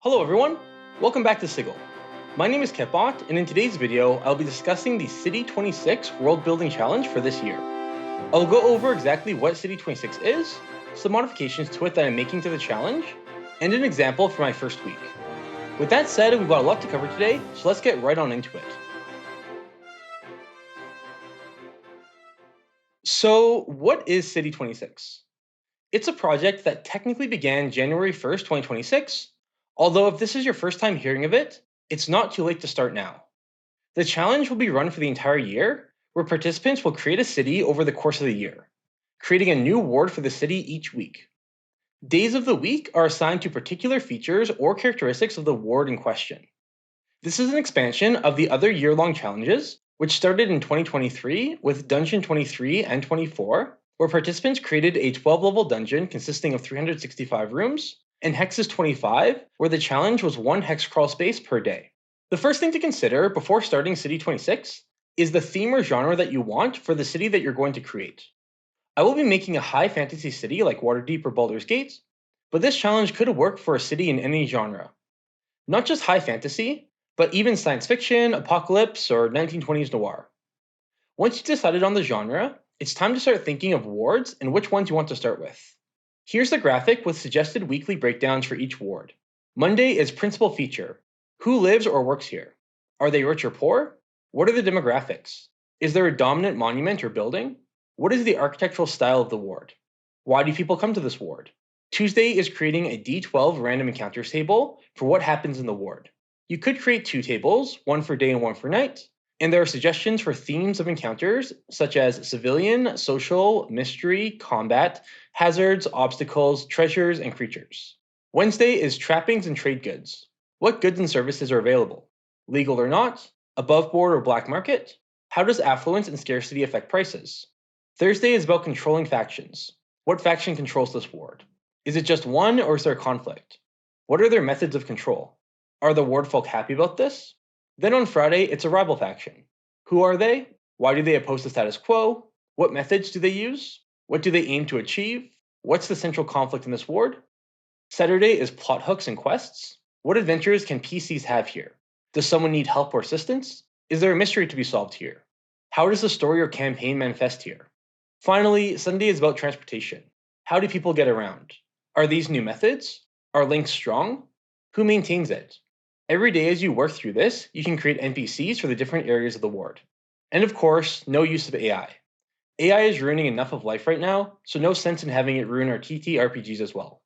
Hello everyone, welcome back to Sigil. My name is Kevbot, and in today's video, I'll be discussing the City 26 World Building Challenge for this year. I'll go over exactly what City 26 is, some modifications to it that I'm making to the challenge, and an example for my first week. With that said, we've got a lot to cover today, so let's get right on into it. So, what is City 26? It's a project that technically began January 1st, 2026, although if this is your first time hearing of it, it's not too late to start now. The challenge will be run for the entire year, where participants will create a city over the course of the year, creating a new ward for the city each week. Days of the week are assigned to particular features or characteristics of the ward in question. This is an expansion of the other year-long challenges, which started in 2023 with Dungeon 23 and 24, where participants created a 12-level dungeon consisting of 365 rooms, and Hexes 25, where the challenge was 1 hex crawl space per day. The first thing to consider before starting City 26 is the theme or genre that you want for the city that you're going to create. I will be making a high fantasy city like Waterdeep or Baldur's Gate, but this challenge could work for a city in any genre. Not just high fantasy, but even science fiction, apocalypse, or 1920s noir. Once you've decided on the genre, it's time to start thinking of wards and which ones you want to start with. Here's the graphic with suggested weekly breakdowns for each ward. Monday is principal feature. Who lives or works here? Are they rich or poor? What are the demographics? Is there a dominant monument or building? What is the architectural style of the ward? Why do people come to this ward? Tuesday is creating a D12 random encounters table for what happens in the ward. You could create 2 tables, one for day and one for night, and there are suggestions for themes of encounters such as civilian, social, mystery, combat, hazards, obstacles, treasures, and creatures. Wednesday is trappings and trade goods. What goods and services are available? Legal or not? Above board or black market? How does affluence and scarcity affect prices? Thursday is about controlling factions. What faction controls this ward? Is it just one or is there conflict? What are their methods of control? Are the ward folk happy about this? Then on Friday, it's a rival faction. Who are they? Why do they oppose the status quo? What methods do they use? What do they aim to achieve? What's the central conflict in this ward? Saturday is plot hooks and quests. What adventures can PCs have here? Does someone need help or assistance? Is there a mystery to be solved here? How does the story or campaign manifest here? Finally, Sunday is about transportation. How do people get around? Are these new methods? Are links strong? Who maintains it? Every day as you work through this, you can create NPCs for the different areas of the ward. And of course, no use of AI. AI is ruining enough of life right now, so no sense in having it ruin our TTRPGs as well.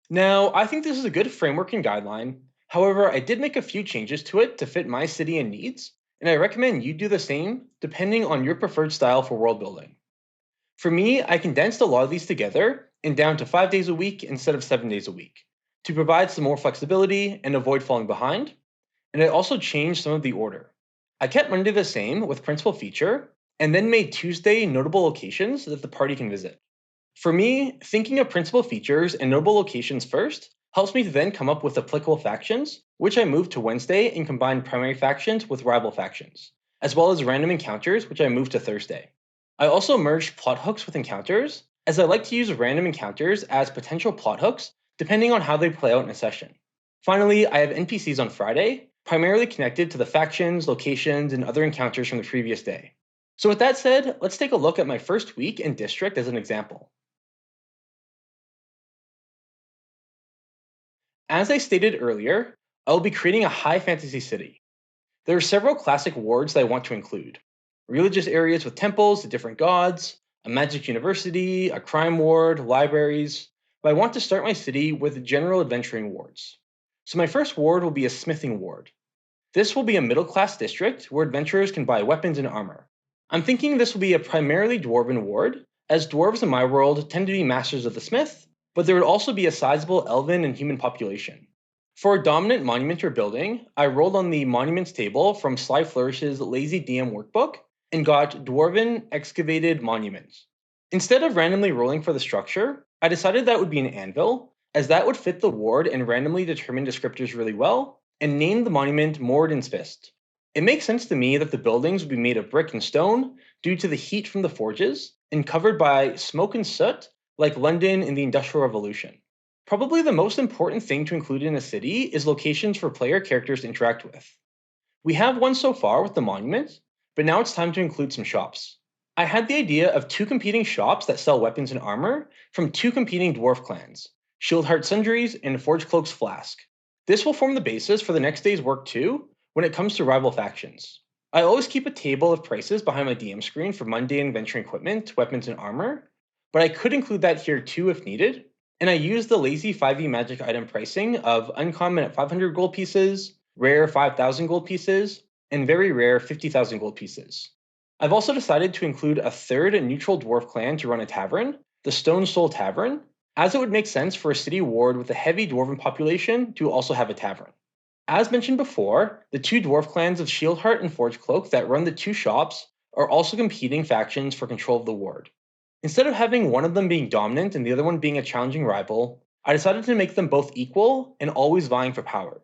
Now, I think this is a good framework and guideline. However, I did make a few changes to it to fit my city and needs, and I recommend you do the same depending on your preferred style for world building. For me, I condensed a lot of these together and down to 5 days a week instead of 7 days a week, to provide some more flexibility and avoid falling behind, and I also changed some of the order. I kept Monday the same with principal feature, and then made Tuesday notable locations that the party can visit. For me, thinking of principal features and notable locations first helps me to then come up with applicable factions, which I moved to Wednesday and combined primary factions with rival factions, as well as random encounters, which I moved to Thursday. I also merged plot hooks with encounters, as I like to use random encounters as potential plot hooks depending on how they play out in a session. Finally, I have NPCs on Friday, primarily connected to the factions, locations, and other encounters from the previous day. So with that said, let's take a look at my first week and district as an example. As I stated earlier, I will be creating a high fantasy city. There are several classic wards that I want to include. Religious areas with temples to different gods, a magic university, a crime ward, libraries, but I want to start my city with general adventuring wards. So my first ward will be a smithing ward. This will be a middle-class district where adventurers can buy weapons and armor. I'm thinking this will be a primarily dwarven ward, as dwarves in my world tend to be masters of the smith, but there would also be a sizable elven and human population. For a dominant monument or building, I rolled on the monuments table from Sly Flourish's Lazy DM workbook and got dwarven excavated monuments. Instead of randomly rolling for the structure, I decided that would be an anvil, as that would fit the ward and randomly determine descriptors really well, and named the monument Moradin's Fist. It makes sense to me that the buildings would be made of brick and stone due to the heat from the forges, and covered by smoke and soot like London in the Industrial Revolution. Probably the most important thing to include in a city is locations for player characters to interact with. We have one so far with the monument, but now it's time to include some shops. I had the idea of two competing shops that sell weapons and armor from two competing dwarf clans, Shieldheart Sundries and Forge Cloak's Flask. This will form the basis for the next day's work too, when it comes to rival factions. I always keep a table of prices behind my DM screen for mundane venturing equipment, weapons, and armor, but I could include that here too if needed, and I use the lazy 5e magic item pricing of uncommon at 500 gold pieces, rare 5,000 gold pieces, and very rare 50,000 gold pieces. I've also decided to include a third neutral dwarf clan to run a tavern, the Stone Soul Tavern, as it would make sense for a city ward with a heavy dwarven population to also have a tavern. As mentioned before, the two dwarf clans of Shieldheart and Forgecloak that run the two shops are also competing factions for control of the ward. Instead of having one of them being dominant and the other one being a challenging rival, I decided to make them both equal and always vying for power.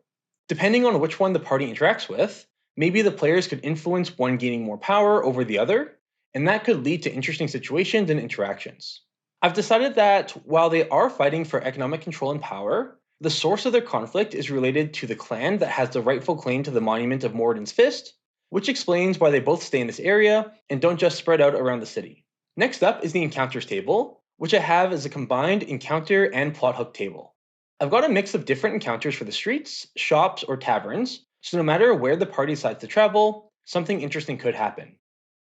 Depending on which one the party interacts with, maybe the players could influence one gaining more power over the other, and that could lead to interesting situations and interactions. I've decided that while they are fighting for economic control and power, the source of their conflict is related to the clan that has the rightful claim to the monument of Moradin's Fist, which explains why they both stay in this area and don't just spread out around the city. Next up is the encounters table, which I have as a combined encounter and plot hook table. I've got a mix of different encounters for the streets, shops, or taverns, so no matter where the party decides to travel, something interesting could happen.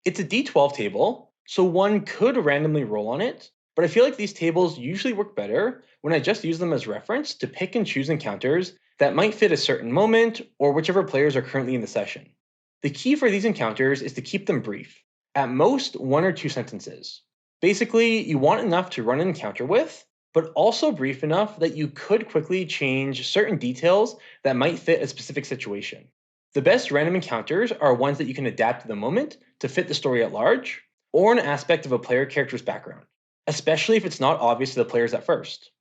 It's a d12 table, so one could randomly roll on it, but I feel like these tables usually work better when I just use them as reference to pick and choose encounters that might fit a certain moment or whichever players are currently in the session. The key for these encounters is to keep them brief, at most 1 or 2 sentences. Basically, you want enough to run an encounter with, but also brief enough that you could quickly change certain details that might fit a specific situation. The best random encounters are ones that you can adapt to the moment to fit the story at large, or an aspect of a player character's background, especially if it's not obvious to the players at first.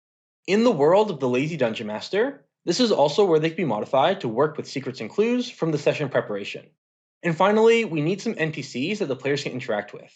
In the world of the Lazy Dungeon Master, this is also where they can be modified to work with secrets and clues from the session preparation. And finally, we need some NPCs that the players can interact with.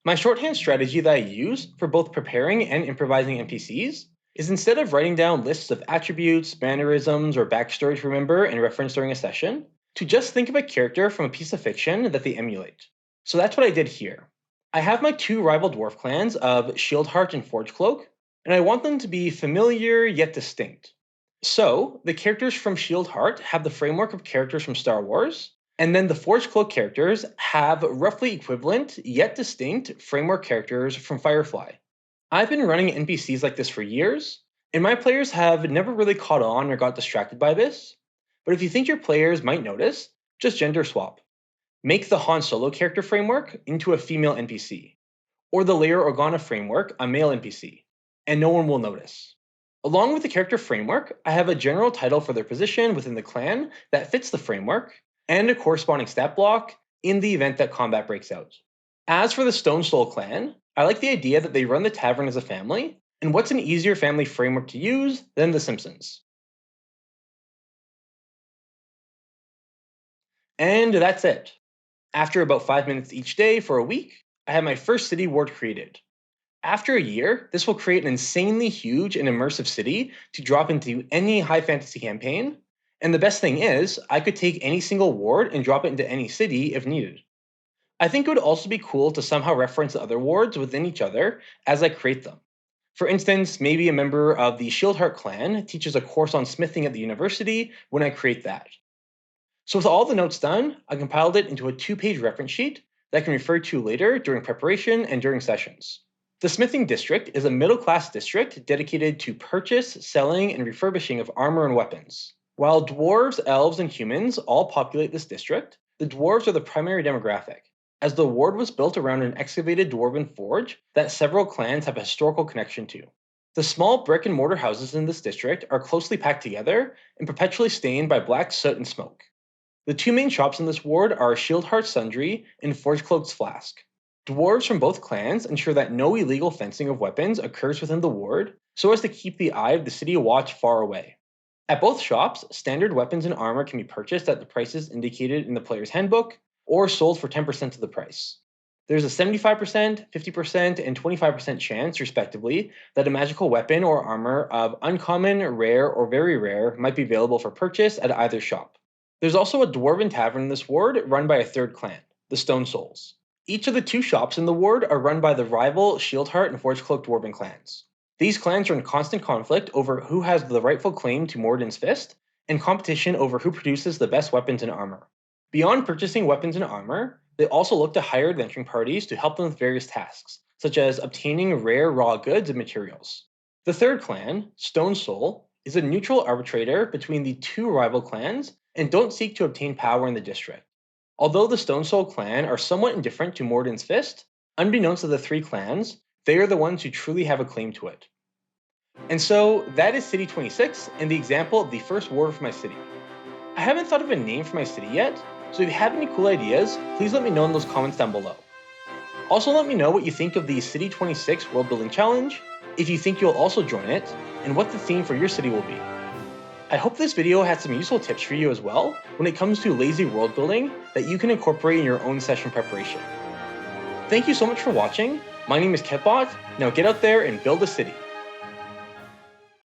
My shorthand strategy that I use for both preparing and improvising NPCs is instead of writing down lists of attributes, mannerisms, or backstory to remember and reference during a session, to just think of a character from a piece of fiction that they emulate. So that's what I did here. I have my two rival dwarf clans of Shieldheart and Forgecloak, and I want them to be familiar yet distinct. So, the characters from Shieldheart have the framework of characters from Star Wars, and then the Forgecloak characters have roughly equivalent yet distinct framework characters from Firefly. I've been running NPCs like this for years, and my players have never really caught on or got distracted by this. But if you think your players might notice, just gender swap. Make the Han Solo character framework into a female NPC, or the Leia Organa framework a male NPC, and no one will notice. Along with the character framework, I have a general title for their position within the clan that fits the framework, and a corresponding stat block in the event that combat breaks out. As for the Stone Soul clan, I like the idea that they run the tavern as a family, and what's an easier family framework to use than The Simpsons? And that's it. After about 5 minutes each day for a week, I have my first city ward created. After a year, this will create an insanely huge and immersive city to drop into any high fantasy campaign. And the best thing is, I could take any single ward and drop it into any city if needed. I think it would also be cool to somehow reference the other wards within each other as I create them. For instance, maybe a member of the Shieldheart clan teaches a course on smithing at the university when I create that. So with all the notes done, I compiled it into a 2-page reference sheet that I can refer to later during preparation and during sessions. The Smithing District is a middle-class district dedicated to purchase, selling, and refurbishing of armor and weapons. While dwarves, elves, and humans all populate this district, the dwarves are the primary demographic, as the ward was built around an excavated dwarven forge that several clans have a historical connection to. The small brick and mortar houses in this district are closely packed together and perpetually stained by black soot and smoke. The two main shops in this ward are Shieldheart Sundry and Forgecloak's Flask. Dwarves from both clans ensure that no illegal fencing of weapons occurs within the ward, so as to keep the eye of the city watch far away. At both shops, standard weapons and armor can be purchased at the prices indicated in the player's handbook, or sold for 10% of the price. There's a 75%, 50%, and 25% chance, respectively, that a magical weapon or armor of uncommon, rare, or very rare might be available for purchase at either shop. There's also a dwarven tavern in this ward run by a third clan, the Stone Souls. Each of the two shops in the ward are run by the rival Shieldheart and Forgecloak dwarven clans. These clans are in constant conflict over who has the rightful claim to Morden's Fist, and competition over who produces the best weapons and armor. Beyond purchasing weapons and armor, they also look to hire adventuring parties to help them with various tasks, such as obtaining rare raw goods and materials. The third clan, Stone Soul, is a neutral arbitrator between the two rival clans and don't seek to obtain power in the district. Although the Stone Soul clan are somewhat indifferent to Morden's Fist, unbeknownst to the three clans, they are the ones who truly have a claim to it. And so that is City 26 and the example of the first ward for my city. I haven't thought of a name for my city yet, so if you have any cool ideas, please let me know in those comments down below. Also let me know what you think of the City 26 World Building Challenge, if you think you'll also join it, and what the theme for your city will be. I hope this video had some useful tips for you as well when it comes to lazy world building that you can incorporate in your own session preparation. Thank you so much for watching. My name is Kevbot. Now get out there and build a city.